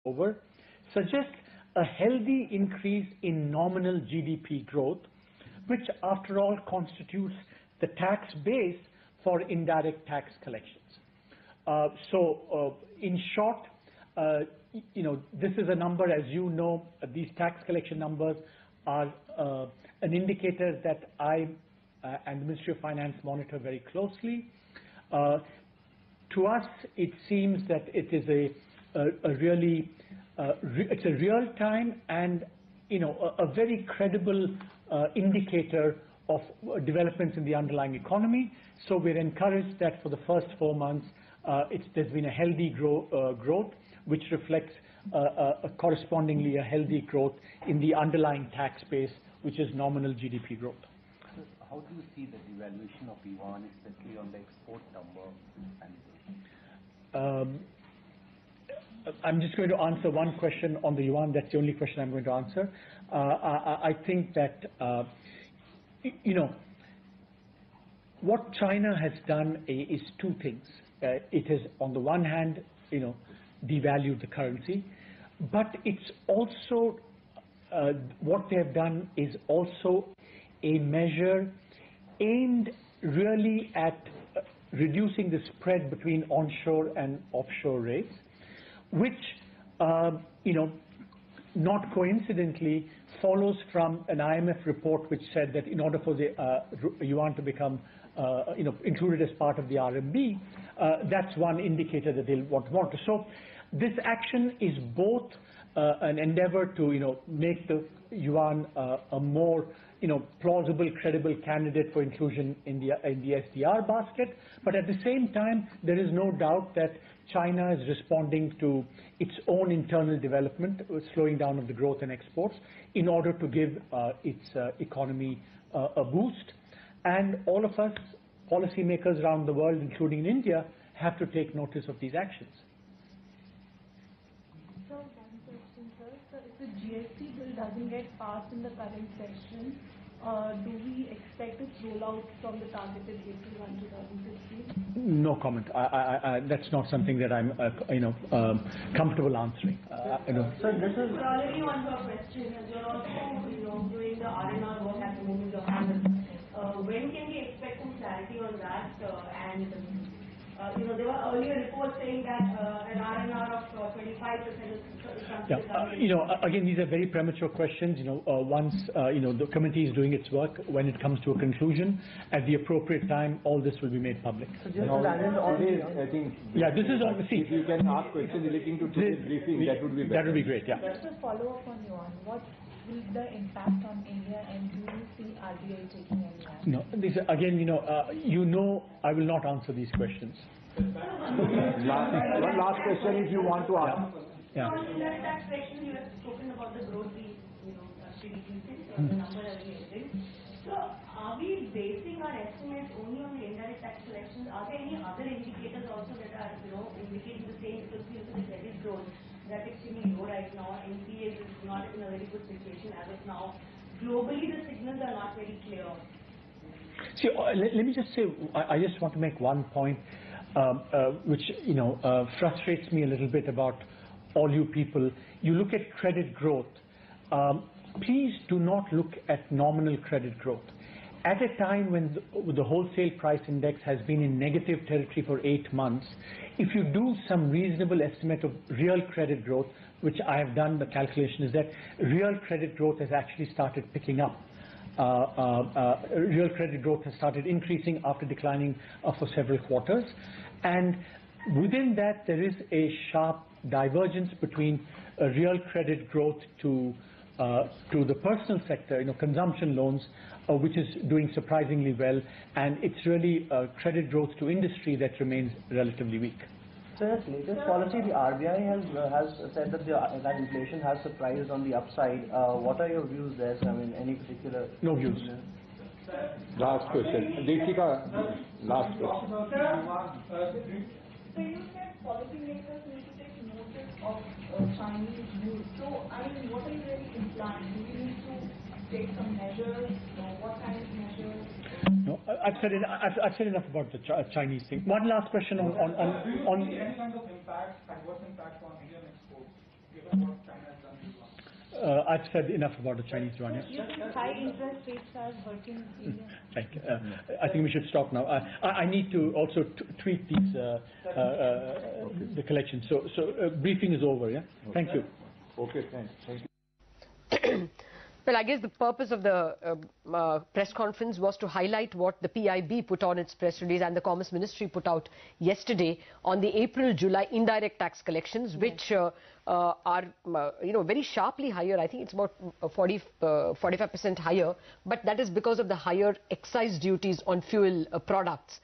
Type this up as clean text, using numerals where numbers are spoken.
over, suggests a healthy increase in nominal GDP growth, which after all constitutes the tax base for indirect tax collections. In short, this is a number, as you know, these tax collection numbers are an indicator that I and the Ministry of Finance monitor very closely. To us, it seems that it is it's a real-time and a very credible indicator of developments in the underlying economy. So we're encouraged that for the first 4 months, there's been a healthy growth, which reflects correspondingly a healthy growth in the underlying tax base, which is nominal GDP growth. So how do you see the devaluation of Yuan, especially on the export number? I'm just going to answer one question on the Yuan. That's the only question I'm going to answer. I think that, what China has done is two things. It has, on the one hand, devalued the currency, but it's also, what they have done is also a measure aimed really at reducing the spread between onshore and offshore rates, which, not coincidentally, follows from an IMF report which said that in order for the Yuan to become included as part of the RMB, that's one indicator that they'll want more. So this action is both an endeavor to make the Yuan a more plausible, credible candidate for inclusion in the SDR basket, but at the same time, there is no doubt that China is responding to its own internal development, slowing down of the growth in exports, in order to give its economy a boost. And all of us, policymakers around the world, including in India, have to take notice of these actions. So one question, sir. So if the GST bill doesn't get passed in the current session, do we expect its rollout from the targeted April 1, 2016? No comment. That's not something that I'm, comfortable answering. So this is already on your question, as you're also, doing the R&R work at the moment of panel. When can we expect some clarity on that? There were earlier reports saying that an R&R of 25% is something. Again, these are very premature questions. Once the committee is doing its work, when it comes to a conclusion, at the appropriate time, all this will be made public. So just I think. Yeah, this is on the seat. If you can ask questions relating to today's briefing, that would be better. That would be great. Yeah. Just to follow up on Yuan, what will the impact on India, and do you see RBI taking any action? No, this again, I will not answer these questions. One last question, if you want to ask. Yeah. So in that section, you have spoken about the growth, the number that we have. So are we basing our estimates only on the indirect tax collections? Are there any other indicators also that are, indicating the same? Because we look at the credit growth, that's extremely low right now. NPA is not in a very good situation as of now. Globally, the signals are not very clear. See, let me just say, I just want to make one point, which frustrates me a little bit about all you people. You look at credit growth. Please do not look at nominal credit growth. At a time when the wholesale price index has been in negative territory for 8 months, if you do some reasonable estimate of real credit growth, which I have done, the calculation is that real credit growth has actually started picking up. Real credit growth has started increasing after declining for several quarters. And within that, there is a sharp divergence between real credit growth to the personal sector, consumption loans, which is doing surprisingly well, and it's really credit growth to industry that remains relatively weak. So in its latest policy, the RBI has said that that inflation has surprised on the upside. What are your views there? I mean, any particular? No views. Last question. Deepika, last question. So you said policymakers need to take notice of Chinese news. So, what are you really implying? Do you need to take some measures? What kind of measures? No, I've said enough about the Chinese thing. One last question on. Do you see any kind of impact, adverse impact on Indian exports, given I've said enough about the Chinese yuan. You think high interest rates are hurting India? Thank you. I think we should stop now. I need to also tweet these the collection. So briefing is over. Yeah. Thank you. Okay. Thank you. Well, I guess the purpose of the press conference was to highlight what the PIB put on its press release and the Commerce Ministry put out yesterday on the April-July indirect tax collections, which are very sharply higher. I think it's about 45% higher, but that is because of the higher excise duties on fuel products.